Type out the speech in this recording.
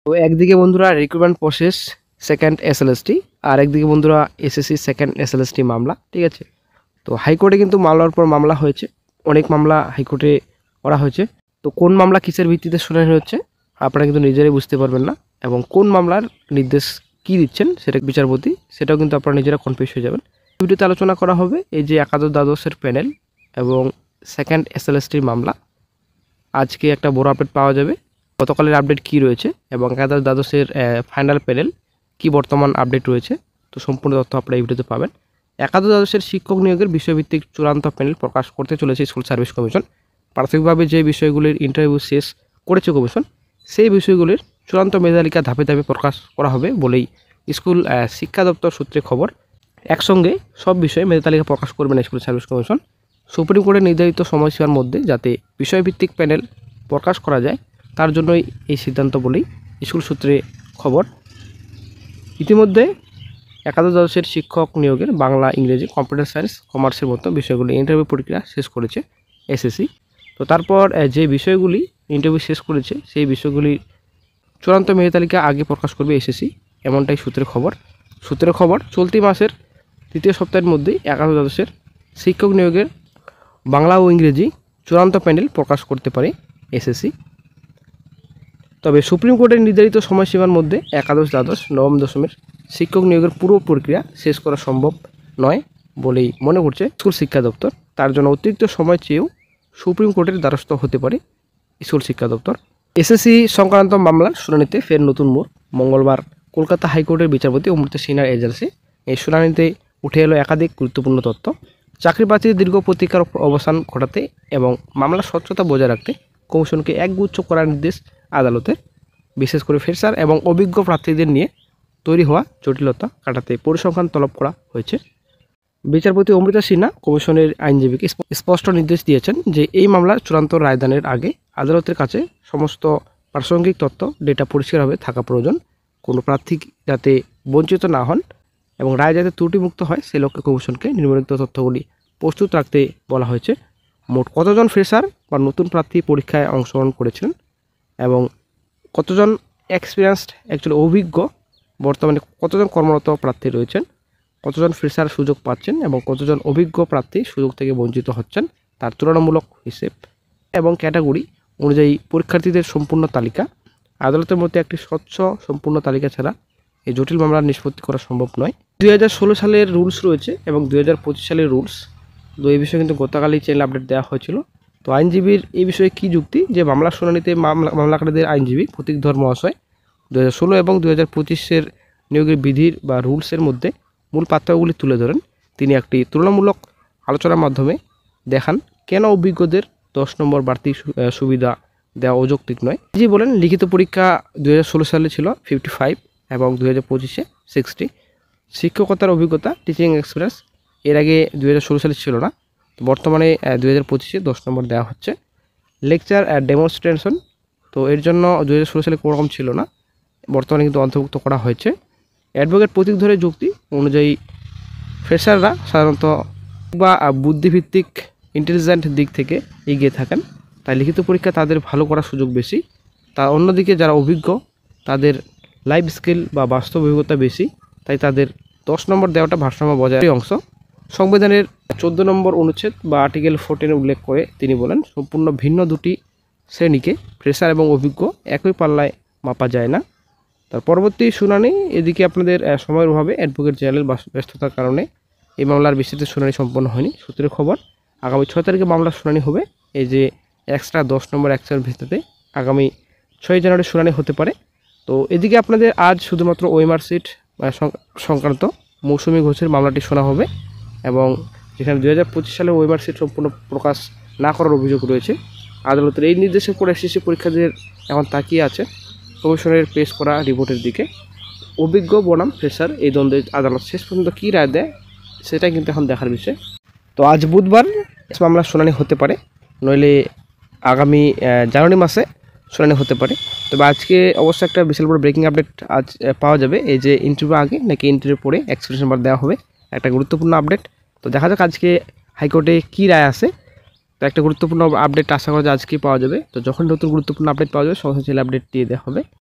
তো একদিকে বন্ধুরা রিক্রুটমেন্ট প্রসেস সেকেন্ড এসএলএসটি, আর একদিকে বন্ধুরা এসএসসি সেকেন্ড এসএলএসটি মামলা। ঠিক আছে, তো হাইকোর্টে কিন্তু মামলার পর মামলা হয়েছে, অনেক মামলা হাইকোর্টে করা হয়েছে। তো কোন মামলা কিসের ভিত্তিতে শুনানি হচ্ছে আপনারা কিন্তু নিজেরাই বুঝতে পারবেন না, এবং কোন মামলার নির্দেশ কী দিচ্ছেন সেটা বিচারপতি, সেটাও কিন্তু আপনারা নিজেরা কনফিউজ হয়ে যাবেন। ভিডিওতে আলোচনা করা হবে এই যে একাদশ দ্বাদশের প্যানেল এবং সেকেন্ড এসএলএসটির মামলা। আজকে একটা বড় আপডেট পাওয়া যাবে, গতকালের আপডেট কি রয়েছে এবং একাদশ দ্বাদশের ফাইনাল প্যানেল কি বর্তমান আপডেট রয়েছে, তো সম্পূর্ণ তথ্য আপনারা এই ভিডিওতে পাবেন। একাদশ দ্বাদশের শিক্ষক নিয়োগের বিষয়ভিত্তিক চূড়ান্ত প্যানেল প্রকাশ করতে চলেছে স্কুল সার্ভিস কমিশন। প্রাথমিকভাবে যে বিষয়গুলির ইন্টারভিউ শেষ করেছে কমিশন, সেই বিষয়গুলির চূড়ান্ত মেধাতালিকা ধাপে ধাপে প্রকাশ করা হবে বলেই স্কুল শিক্ষা দপ্তর সূত্রে খবর। একসঙ্গে সব বিষয়ে মেধাতালিকা প্রকাশ করবে না স্কুল সার্ভিস কমিশন। সুপ্রিম কোর্টের নির্ধারিত সময়সীমার মধ্যে যাতে বিষয়ভিত্তিক প্যানেল প্রকাশ করা যায়, তার জন্যই এই সিদ্ধান্ত বলেই স্কুল সূত্রে খবর। ইতিমধ্যে একাদশ দ্বাদশের শিক্ষক নিয়োগের বাংলা, ইংরেজি, কম্পিউটার সায়েন্স, কমার্সের মতো বিষয়গুলি ইন্টারভিউ প্রক্রিয়া শেষ করেছে এসএসসি। তো তারপর যে বিষয়গুলি ইন্টারভিউ শেষ করেছে সেই বিষয়গুলির চূড়ান্ত মেধা তালিকা আগে প্রকাশ করবে এসএসসি, এমনটাই সূত্রের খবর। চলতি মাসের তৃতীয় সপ্তাহের মধ্যেই একাদশ দ্বাদশের শিক্ষক নিয়োগের বাংলা ও ইংরেজি চূড়ান্ত প্যানেল প্রকাশ করতে পারে এসএসসি। তবে সুপ্রিম কোর্টের নির্ধারিত সময়সীমার মধ্যে একাদশ, দ্বাদশ, নবম, দশমের শিক্ষক নিয়োগের পুরো প্রক্রিয়া শেষ করা সম্ভব নয় বলেই মনে করছে স্কুল শিক্ষা দপ্তর। তার জন্য অতিরিক্ত সময় চেয়েও সুপ্রিম কোর্টের দ্বারস্থ হতে পারে স্কুল শিক্ষা দপ্তর। এসএসসি সংক্রান্ত মামলার শুনানিতে ফের নতুন মোড়। মঙ্গলবার কলকাতা হাইকোর্টের বিচারপতি অমৃতা সিনহার এজেন্সি এই শুনানিতে উঠে এলো একাধিক গুরুত্বপূর্ণ তথ্য। চাকরি প্রার্থীদের দীর্ঘ প্রতীক্ষার অবসান ঘটাতে এবং মামলার স্বচ্ছতা বজায় রাখতে কমিশনকে একগুচ্ছ করার নির্দেশ আদালতের। বিশেষ করে ফ্রেশার এবং অভিজ্ঞ প্রার্থীদের নিয়ে তৈরি হওয়া জটিলতা কাটাতে পরিসংখ্যান তলব করা হয়েছে। বিচারপতি অমৃতা সিনহা কমিশনের আইনজীবীকে স্পষ্ট নির্দেশ দিয়েছেন যে এই মামলার চূড়ান্ত রায়দানের আগে আদালতের কাছে সমস্ত প্রাসঙ্গিক তথ্য ডেটা পরিষ্কারভাবে থাকা প্রয়োজন। কোনো প্রার্থী যাতে বঞ্চিত না হন এবং রায় যাতে ত্রুটিমুক্ত হয় সে লক্ষ্যে কমিশনকে নিম্নলিখিত তথ্যগুলি প্রস্তুত রাখতে বলা হয়েছে। মোট কতজন ফ্রেশার বা নতুন প্রার্থী পরীক্ষায় অংশগ্রহণ করেছিলেন এবং কতজন এক্সপিরিয়েন্সড অ্যাকচুয়ালি অভিজ্ঞ বর্তমানে কতজন কর্মরত প্রার্থী রয়েছেন, কতজন ফ্রেশার সুযোগ পাচ্ছেন এবং কতজন অভিজ্ঞ প্রার্থী সুযোগ থেকে বঞ্চিত হচ্ছেন, তার তুলনামূলক হিসেব এবং ক্যাটাগরি অনুযায়ী পরীক্ষার্থীদের সম্পূর্ণ তালিকা। আদালতের মধ্যে একটি স্বচ্ছ সম্পূর্ণ তালিকা ছাড়া এই জটিল মামলার নিষ্পত্তি করা সম্ভব নয়। 2016 সালের রুলস রয়েছে এবং 2025 সালের রুলস, তো এই বিষয়ে কিন্তু গতকালই চ্যানেল আপডেট দেওয়া হয়েছিল। তো আইনজীবীর এই বিষয়ে কী যুক্তি, যে মামলার শুনানিতে মামলাকারীদের আইনজীবী প্রতীকধর মহাশয় 2016 এবং 2025-এর নিয়োগের বিধির বা রুলসের মধ্যে মূল পার্থক্যগুলি তুলে ধরেন। তিনি একটি তুলনামূলক আলোচনার মাধ্যমে দেখান কেন অভিজ্ঞদের 10 নম্বর বাড়তি সুবিধা দেওয়া অযৌক্তিক নয়। জি বলেন, লিখিত পরীক্ষা 2016 সালে ছিল 55 এবং 2025-এ 60। শিক্ষকতার অভিজ্ঞতা, টিচিং এক্সপিরিয়েন্স এর আগে 2016 সালে ছিল না, বর্তমানে 2025-এ 10 নম্বর দেওয়া হচ্ছে। লেকচার ডেমনস্ট্রেশন, তো এর জন্য 2016 সালে কোনো রকম ছিল না, বর্তমানে কিন্তু অন্তর্ভুক্ত করা হয়েছে। অ্যাডভোকেট প্রতীক ধরে যুক্তি অনুযায়ী ফ্রেশাররা সাধারণত বা বুদ্ধিভিত্তিক ইন্টেলিজেন্ট দিক থেকে এগিয়ে থাকেন, তাই লিখিত পরীক্ষা তাদের ভালো করার সুযোগ বেশি। তা অন্যদিকে যারা অভিজ্ঞ তাদের লাইফ স্কিল বা বাস্তব অভিজ্ঞতা বেশি, তাই তাদের 10 নম্বর দেওয়াটা ভারসাম্য বজায় অংশ। সংবিধানের 14 নম্বর অনুচ্ছেদ বা আর্টিকেল 14 উল্লেখ করে তিনি বলেন, সম্পূর্ণ ভিন্ন দুটি শ্রেণীকে ফ্রেশার এবং অভিজ্ঞ একই পাল্লায় মাপা যায় না। তার পরবর্তী শুনানি, এদিকে আপনাদের সময়ের অভাবে অ্যাডভোকেট জেনারেল ব্যস্ততার কারণে এই মামলার বিস্তৃত শুনানি সম্পন্ন হয়নি। সূত্রের খবর, আগামী 6 তারিখে মামলার শুনানি হবে। এই যে এক্সট্রা 10 নম্বর অ্যাকশনের ভিত্তিতে আগামী 6 জানুয়ারি শুনানি হতে পারে। তো এদিকে আপনাদের আজ শুধুমাত্র ওএমআর সিট সংক্রান্ত মৌসুমী ঘোষের মামলাটি শোনা হবে এবং যেখানে 2025 সালে ওএমআর সিট সম্পূর্ণ প্রকাশ না করার অভিযোগ রয়েছে। আদালতের এই নির্দেশের পর এসএসসি পরীক্ষার্থীদের এখন তাকিয়ে আছে কমিশনের পেশ করা রিপোর্টের দিকে। অভিজ্ঞ বনাম ফ্রেশার এই দ্বন্দ্বে আদালত শেষ পর্যন্ত কী রায় দেয় সেটাই কিন্তু এখন দেখার বিষয়। তো আজ বুধবার মামলার শুনানি হতে পারে, নইলে আগামী জানুয়ারি মাসে শুনানি হতে পারে। তবে আজকে অবশ্যই একটা বিশাল বড় ব্রেকিং আপডেট আজ পাওয়া যাবে, এই যে ইন্টারভিউ আগে নাকি ইন্টারভিউ পরে এক্সপিরিয়েন্স নাম্বার দেওয়া হবে, একটা গুরুত্বপূর্ণ আপডেট। তো দেখা যাক আজকে হাইকোর্টে কী রায় আসে। তো একটা গুরুত্বপূর্ণ আপডেট আশা করা যায় আজকেই পাওয়া যাবে। তো যখন নতুন গুরুত্বপূর্ণ আপডেট পাওয়া যাবে সঙ্গে সঙ্গে আপডেট দিয়ে দেওয়া হবে।